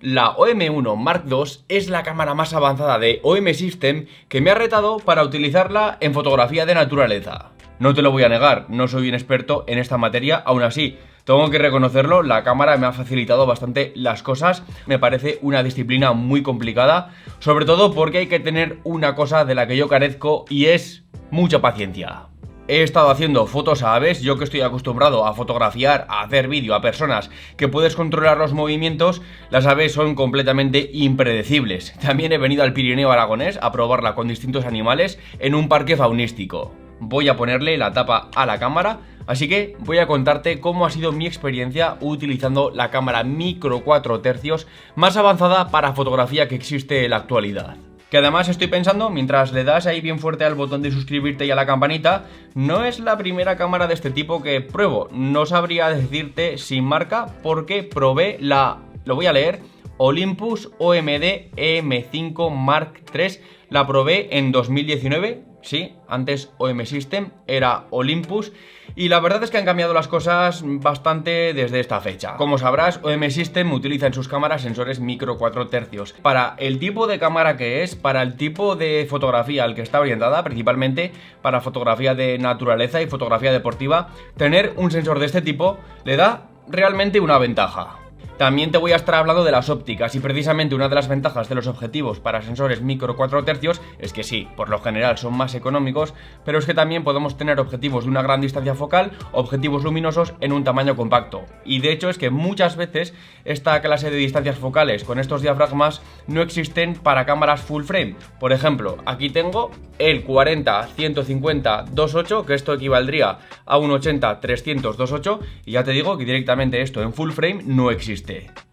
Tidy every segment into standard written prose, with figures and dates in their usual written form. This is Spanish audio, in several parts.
La OM1 Mark II es la cámara más avanzada de OM System que me ha retado para utilizarla en fotografía de naturaleza. No te lo voy a negar, no soy un experto en esta materia, aún así, tengo que reconocerlo, la cámara me ha facilitado bastante las cosas, me parece una disciplina muy complicada, sobre todo porque hay que tener una cosa de la que yo carezco y es mucha paciencia. He estado haciendo fotos a aves, yo que estoy acostumbrado a fotografiar, a hacer vídeo a personas que puedes controlar los movimientos, las aves son completamente impredecibles. También he venido al Pirineo aragonés a probarla con distintos animales en un parque faunístico. Voy a ponerle la tapa a la cámara, así que voy a contarte cómo ha sido mi experiencia utilizando la cámara micro 4 tercios más avanzada para fotografía que existe en la actualidad. Que además estoy pensando, mientras le das ahí bien fuerte al botón de suscribirte y a la campanita, no es la primera cámara de este tipo que pruebo. No sabría decirte sin marca porque probé lo voy a leer, Olympus OMD EM5 Mark III. La probé en 2019, sí, antes OM System era Olympus. Y la verdad es que han cambiado las cosas bastante desde esta fecha. Como sabrás, OM System utiliza en sus cámaras sensores micro 4 tercios. Para el tipo de cámara que es, para el tipo de fotografía al que está orientada, principalmente para fotografía de naturaleza y fotografía deportiva, tener un sensor de este tipo le da realmente una ventaja. También te voy a estar hablando de las ópticas y precisamente una de las ventajas de los objetivos para sensores micro 4 tercios es que sí, por lo general son más económicos, pero es que también podemos tener objetivos de una gran distancia focal, objetivos luminosos en un tamaño compacto. Y de hecho es que muchas veces esta clase de distancias focales con estos diafragmas no existen para cámaras full frame. Por ejemplo, aquí tengo el 40-150-2.8, que esto equivaldría a un 80-300-2.8, y ya te digo que directamente esto en full frame no existe.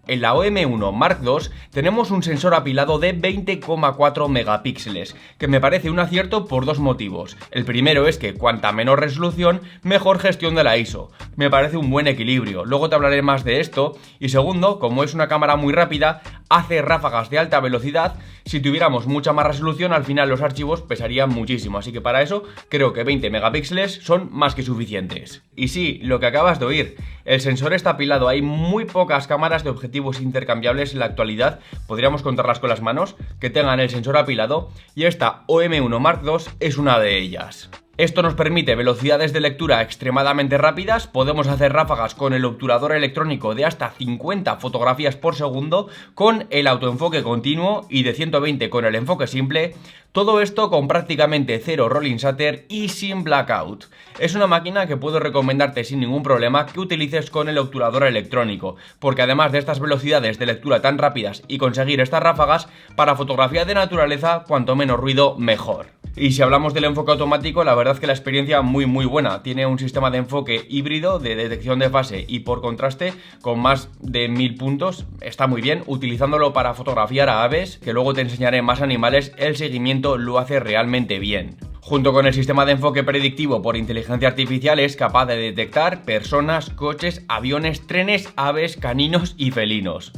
En la OM1 Mark II tenemos un sensor apilado de 20,4 megapíxeles, que me parece un acierto por dos motivos. El primero es que cuanta menor resolución, mejor gestión de la ISO. Me parece un buen equilibrio, luego te hablaré más de esto. Y segundo, como es una cámara muy rápida, hace ráfagas de alta velocidad. Si tuviéramos mucha más resolución, al final los archivos pesarían muchísimo, así que para eso creo que 20 megapíxeles son más que suficientes. Y sí, lo que acabas de oír, el sensor está apilado, hay muy pocas cámaras de objetivos intercambiables en la actualidad, podríamos contarlas con las manos, que tengan el sensor apilado, y esta OM1 Mark II es una de ellas. Esto nos permite velocidades de lectura extremadamente rápidas, podemos hacer ráfagas con el obturador electrónico de hasta 50 fotografías por segundo, con el autoenfoque continuo y de 120 con el enfoque simple, todo esto con prácticamente cero rolling shutter y sin blackout. Es una máquina que puedo recomendarte sin ningún problema que utilices con el obturador electrónico, porque además de estas velocidades de lectura tan rápidas y conseguir estas ráfagas, para fotografía de naturaleza cuanto menos ruido mejor. Y si hablamos del enfoque automático, la verdad es que la experiencia muy buena. Tiene un sistema de enfoque híbrido de detección de fase y por contraste con más de 1000 puntos. Está muy bien, utilizándolo para fotografiar a aves, que luego te enseñaré más animales, el seguimiento lo hace realmente bien. Junto con el sistema de enfoque predictivo por inteligencia artificial es capaz de detectar personas, coches, aviones, trenes, aves, caninos y felinos.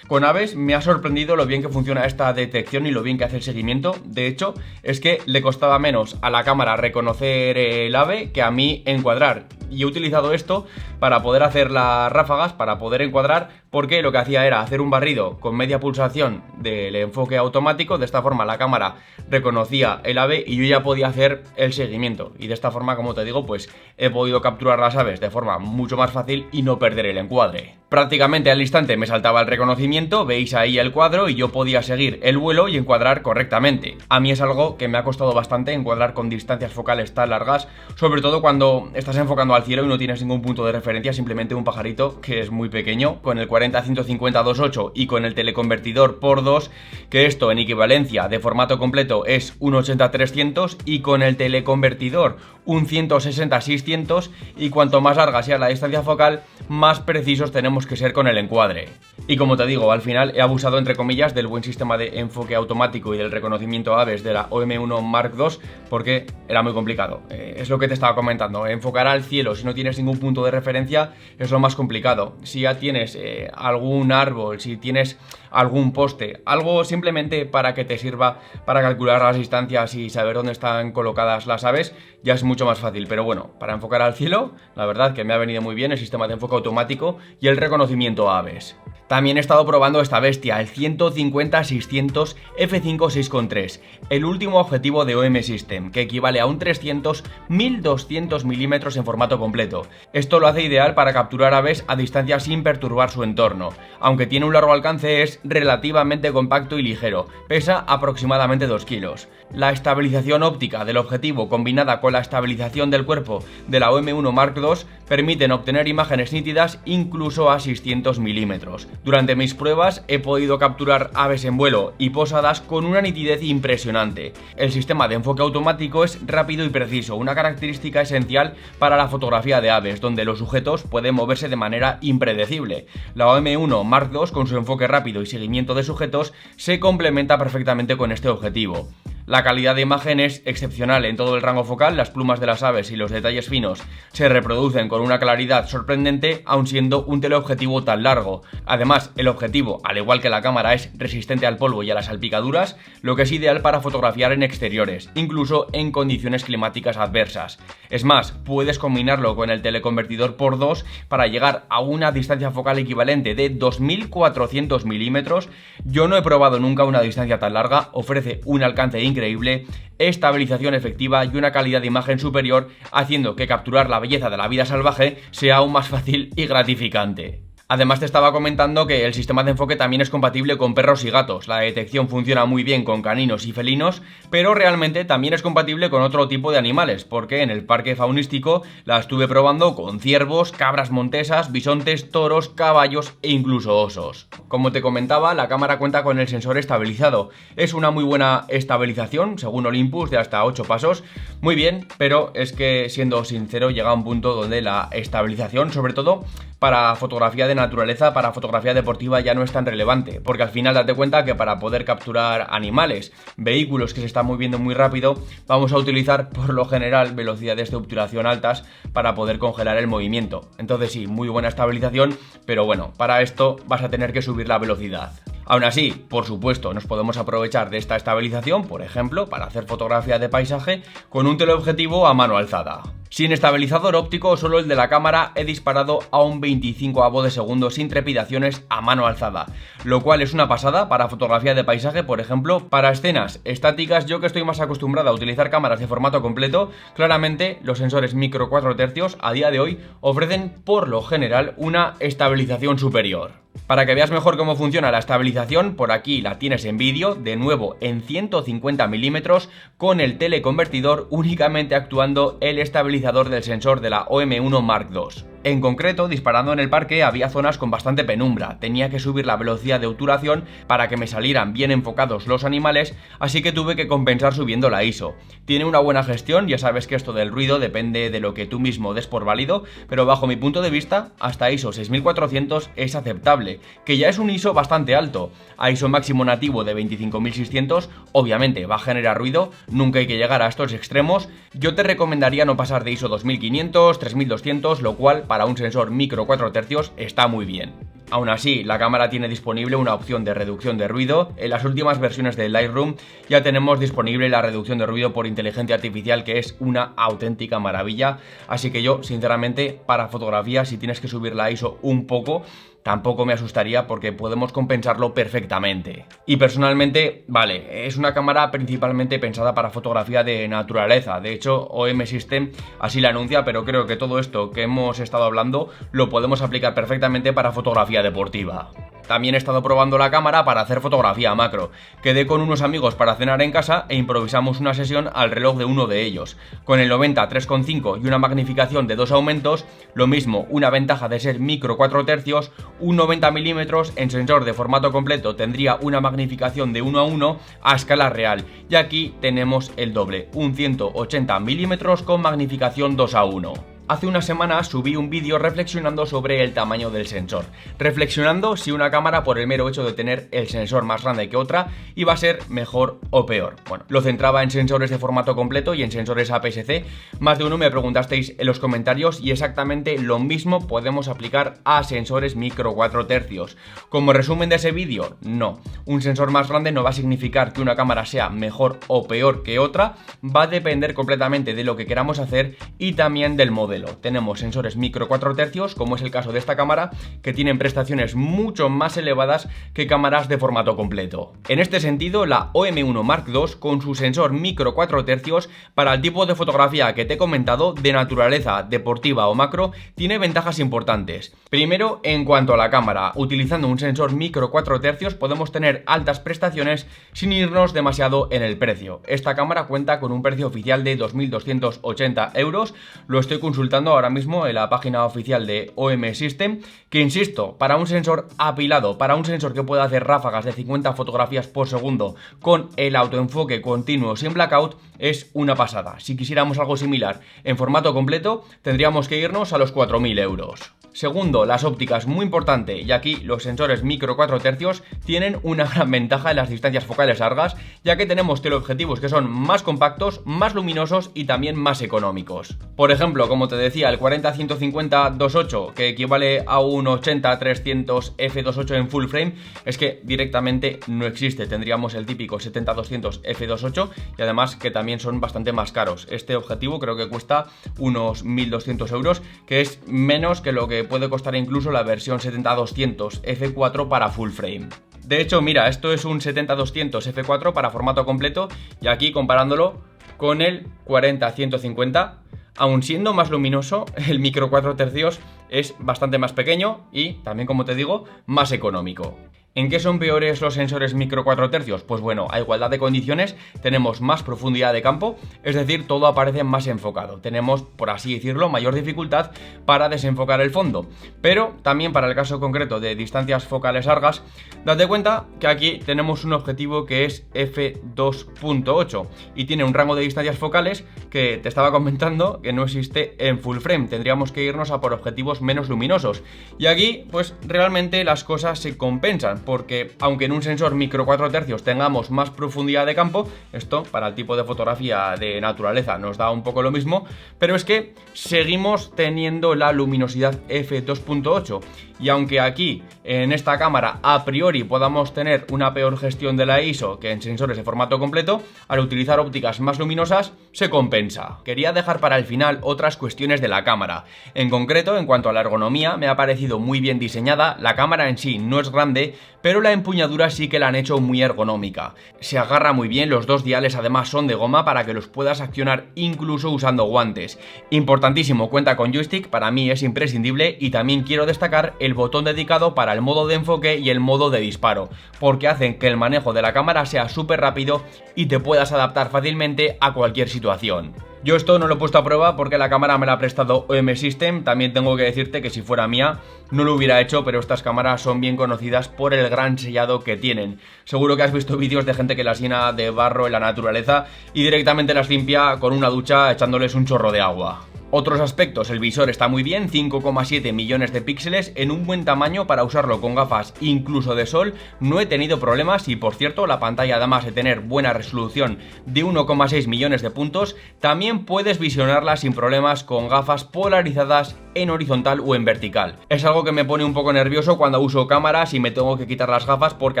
Con aves me ha sorprendido lo bien que funciona esta detección y lo bien que hace el seguimiento. De hecho, es que le costaba menos a la cámara reconocer el ave que a mí encuadrar. Y he utilizado esto para poder hacer las ráfagas, para poder encuadrar, porque lo que hacía era hacer un barrido con media pulsación del enfoque automático. De esta forma la cámara reconocía el ave y yo ya podía hacer el seguimiento. Y de esta forma, como te digo, pues he podido capturar las aves de forma mucho más fácil y no perder el encuadre. Prácticamente al instante me saltaba el reconocimiento, veis ahí el cuadro y yo podía seguir el vuelo y encuadrar correctamente. A mí es algo que me ha costado bastante encuadrar con distancias focales tan largas, sobre todo cuando estás enfocando al cielo y no tienes ningún punto de referencia, simplemente un pajarito que es muy pequeño, con el 40-150-2.8 y con el teleconvertidor por 2, que esto en equivalencia de formato completo es un 80-300 y con el teleconvertidor un 160-600, y cuanto más larga sea la distancia focal, más precisos tenemos que ser con el encuadre. Y como te digo, al final he abusado entre comillas del buen sistema de enfoque automático y del reconocimiento a aves de la OM1 Mark II porque era muy complicado. Es lo que te estaba comentando, enfocar al cielo si no tienes ningún punto de referencia es lo más complicado. Si ya tienes algún árbol, si tienes algún poste, algo simplemente para que te sirva para calcular las distancias y saber dónde están colocadas las aves, ya es mucho más fácil. Pero bueno, para enfocar al cielo, la verdad que me ha venido muy bien el sistema de enfoque automático y el reconocimiento a aves. También he estado probando esta bestia, el 150-600 f5.6.3, el último objetivo de OM System, que equivale a un 300-1200 milímetros en formato completo. Esto lo hace ideal para capturar aves a distancia sin perturbar su entorno. Aunque tiene un largo alcance, es relativamente compacto y ligero, pesa aproximadamente 2 kilos. La estabilización óptica del objetivo combinada con la estabilización del cuerpo de la OM1 Mark II permiten obtener imágenes nítidas incluso a 600 milímetros. Durante mis pruebas he podido capturar aves en vuelo y posadas con una nitidez impresionante. El sistema de enfoque automático es rápido y preciso, una característica esencial para la fotografía de aves, donde los sujetos pueden moverse de manera impredecible. La OM1 Mark II, con su enfoque rápido y seguimiento de sujetos, se complementa perfectamente con este objetivo. La calidad de imagen es excepcional en todo el rango focal, las plumas de las aves y los detalles finos se reproducen con una claridad sorprendente, aun siendo un teleobjetivo tan largo. Además, el objetivo, al igual que la cámara, es resistente al polvo y a las salpicaduras, lo que es ideal para fotografiar en exteriores, incluso en condiciones climáticas adversas. Es más, puedes combinarlo con el teleconvertidor por 2 para llegar a una distancia focal equivalente de 2400 milímetros. Yo no he probado nunca una distancia tan larga, ofrece un alcance increíble, estabilización efectiva y una calidad de imagen superior, haciendo que capturar la belleza de la vida salvaje sea aún más fácil y gratificante. Además te estaba comentando que el sistema de enfoque también es compatible con perros y gatos. La detección funciona muy bien con caninos y felinos, pero realmente también es compatible con otro tipo de animales, porque en el parque faunístico la estuve probando con ciervos, cabras montesas, bisontes, toros, caballos e incluso osos. Como te comentaba, la cámara cuenta con el sensor estabilizado. Es una muy buena estabilización, según Olympus, de hasta 8 pasos. Muy bien, pero es que, siendo sincero, llega a un punto donde la estabilización, sobre todo para fotografía de naturaleza, para fotografía deportiva, ya no es tan relevante, porque al final date cuenta que para poder capturar animales, vehículos que se están moviendo muy rápido, vamos a utilizar por lo general velocidades de obturación altas para poder congelar el movimiento. Entonces sí, muy buena estabilización, pero bueno, para esto vas a tener que subir la velocidad. Aún así, por supuesto, nos podemos aprovechar de esta estabilización, por ejemplo, para hacer fotografía de paisaje con un teleobjetivo a mano alzada. Sin estabilizador óptico, solo el de la cámara, he disparado a un 25avo de segundo sin trepidaciones a mano alzada, lo cual es una pasada para fotografía de paisaje, por ejemplo. Para escenas estáticas, yo que estoy más acostumbrado a utilizar cámaras de formato completo, claramente los sensores micro 4 tercios a día de hoy ofrecen por lo general una estabilización superior. Para que veas mejor cómo funciona la estabilización, por aquí la tienes en vídeo, de nuevo en 150 milímetros, con el teleconvertidor únicamente actuando el estabilizador del sensor de la OM1 Mark II. En concreto, disparando en el parque había zonas con bastante penumbra, tenía que subir la velocidad de obturación para que me salieran bien enfocados los animales, así que tuve que compensar subiendo la ISO. Tiene una buena gestión, ya sabes que esto del ruido depende de lo que tú mismo des por válido, pero bajo mi punto de vista, hasta ISO 6400 es aceptable, que ya es un ISO bastante alto. A ISO máximo nativo de 25600, obviamente va a generar ruido, nunca hay que llegar a estos extremos. Yo te recomendaría no pasar de ISO 2500, 3200, lo cual para un sensor micro 4 tercios está muy bien. Aún así, la cámara tiene disponible una opción de reducción de ruido. En las últimas versiones de Lightroom ya tenemos disponible la reducción de ruido por inteligencia artificial, que es una auténtica maravilla. Así que yo, sinceramente, para fotografía, si tienes que subir la ISO un poco, tampoco me asustaría porque podemos compensarlo perfectamente. Y personalmente, vale, es una cámara principalmente pensada para fotografía de naturaleza. De hecho, OM System así la anuncia, pero creo que todo esto que hemos estado hablando lo podemos aplicar perfectamente para fotografía deportiva. También he estado probando la cámara para hacer fotografía macro. Quedé con unos amigos para cenar en casa e improvisamos una sesión al reloj de uno de ellos. Con el 90 3,5 y una magnificación de 2 aumentos, lo mismo, una ventaja de ser micro 4 tercios, un 90 milímetros en sensor de formato completo tendría una magnificación de 1:1 a escala real. Y aquí tenemos el doble, un 180 milímetros con magnificación 2:1. Hace unas semanas subí un vídeo reflexionando sobre el tamaño del sensor, reflexionando si una cámara, por el mero hecho de tener el sensor más grande que otra, iba a ser mejor o peor. Bueno, lo centraba en sensores de formato completo y en sensores APS-C. Más de uno me preguntasteis en los comentarios y exactamente lo mismo podemos aplicar a sensores micro 4 tercios. Como resumen de ese vídeo, no. un sensor más grande no va a significar que una cámara sea mejor o peor que otra, va a depender completamente de lo que queramos hacer y también del modelo. Tenemos sensores micro 4 tercios, como es el caso de esta cámara, que tienen prestaciones mucho más elevadas que cámaras de formato completo. En este sentido, la OM1 Mark II, con su sensor micro 4 tercios, para el tipo de fotografía que te he comentado, de naturaleza, deportiva o macro, tiene ventajas importantes. Primero, en cuanto a la cámara, utilizando un sensor micro 4 tercios podemos tener altas prestaciones sin irnos demasiado en el precio. Esta cámara cuenta con un precio oficial de 2.280 euros, lo estoy consultando ahora mismo en la página oficial de OM System, que insisto, para un sensor apilado, para un sensor que pueda hacer ráfagas de 50 fotografías por segundo con el autoenfoque continuo sin blackout, es una pasada. Si quisiéramos algo similar en formato completo, tendríamos que irnos a los 4.000 euros. Segundo, las ópticas, muy importante, y aquí los sensores micro 4 tercios tienen una gran ventaja en las distancias focales largas, ya que tenemos teleobjetivos que son más compactos, más luminosos y también más económicos. Por ejemplo, como te decía, el 40-150 2.8, que equivale a un 80-300 f2.8 en full frame, es que directamente no existe. Tendríamos el típico 70-200 f2.8 y además que también son bastante más caros. Este objetivo creo que cuesta unos 1.200 euros, que es menos que lo que puede costar incluso la versión 70-200 f4 para full frame. De hecho, mira, esto es un 70-200 f4 para formato completo y aquí comparándolo con el 40-150, aun siendo más luminoso, el micro 4 tercios es bastante más pequeño y también, como te digo, más económico. ¿En qué son peores los sensores micro 4 tercios? Pues bueno, a igualdad de condiciones tenemos más profundidad de campo, es decir, todo aparece más enfocado. Tenemos, por así decirlo, mayor dificultad para desenfocar el fondo. Pero también para el caso concreto de distancias focales largas, date cuenta que aquí tenemos un objetivo que es f2.8 y tiene un rango de distancias focales que te estaba comentando que no existe en full frame. Tendríamos que irnos a por objetivos menos luminosos. Y aquí, pues realmente las cosas se compensan, porque aunque en un sensor micro 4 tercios tengamos más profundidad de campo, esto para el tipo de fotografía de naturaleza nos da un poco lo mismo, pero es que seguimos teniendo la luminosidad f2.8 y aunque aquí en esta cámara a priori podamos tener una peor gestión de la ISO que en sensores de formato completo, al utilizar ópticas más luminosas se compensa. Quería dejar para el final otras cuestiones de la cámara. En concreto, en cuanto a la ergonomía, me ha parecido muy bien diseñada. La cámara en sí no es grande, pero la empuñadura sí que la han hecho muy ergonómica. Se agarra muy bien, los dos diales además son de goma para que los puedas accionar incluso usando guantes. Importantísimo, cuenta con joystick, para mí es imprescindible, y también quiero destacar el botón dedicado para el modo de enfoque y el modo de disparo, porque hacen que el manejo de la cámara sea súper rápido y te puedas adaptar fácilmente a cualquier situación. Yo esto no lo he puesto a prueba porque la cámara me la ha prestado OM System. También tengo que decirte que si fuera mía no lo hubiera hecho, pero estas cámaras son bien conocidas por el gran sellado que tienen. Seguro que has visto vídeos de gente que las llena de barro en la naturaleza y directamente las limpia con una ducha echándoles un chorro de agua. Otros aspectos, el visor está muy bien, 5,7 millones de píxeles en un buen tamaño para usarlo con gafas incluso de sol, no he tenido problemas y por cierto la pantalla además de tener buena resolución de 1,6 millones de puntos, también puedes visionarla sin problemas con gafas polarizadas en horizontal o en vertical. Es algo que me pone un poco nervioso cuando uso cámaras y me tengo que quitar las gafas porque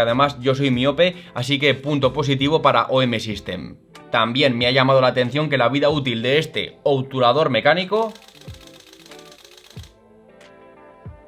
además yo soy miope, así que punto positivo para OM System. También me ha llamado la atención que la vida útil de este obturador mecánico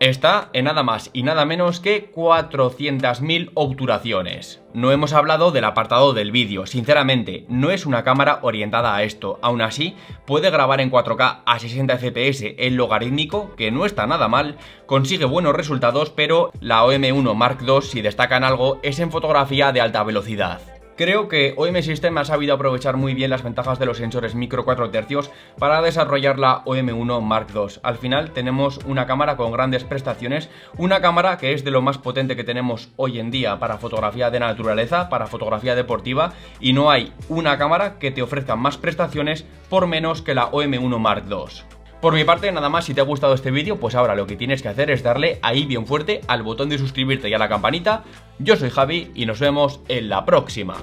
está en nada más y nada menos que 400.000 obturaciones. No hemos hablado del apartado del vídeo, sinceramente, no es una cámara orientada a esto, aún así puede grabar en 4K a 60 fps en logarítmico, que no está nada mal, consigue buenos resultados, pero la OM1 Mark II, si destacan algo, es en fotografía de alta velocidad. Creo que OM System ha sabido aprovechar muy bien las ventajas de los sensores micro 4 tercios para desarrollar la OM1 Mark II. Al final tenemos una cámara con grandes prestaciones, una cámara que es de lo más potente que tenemos hoy en día para fotografía de naturaleza, para fotografía deportiva, y no hay una cámara que te ofrezca más prestaciones por menos que la OM1 Mark II. Por mi parte, nada más. Si te ha gustado este vídeo, pues ahora lo que tienes que hacer es darle ahí bien fuerte al botón de suscribirte y a la campanita. Yo soy Javi y nos vemos en la próxima.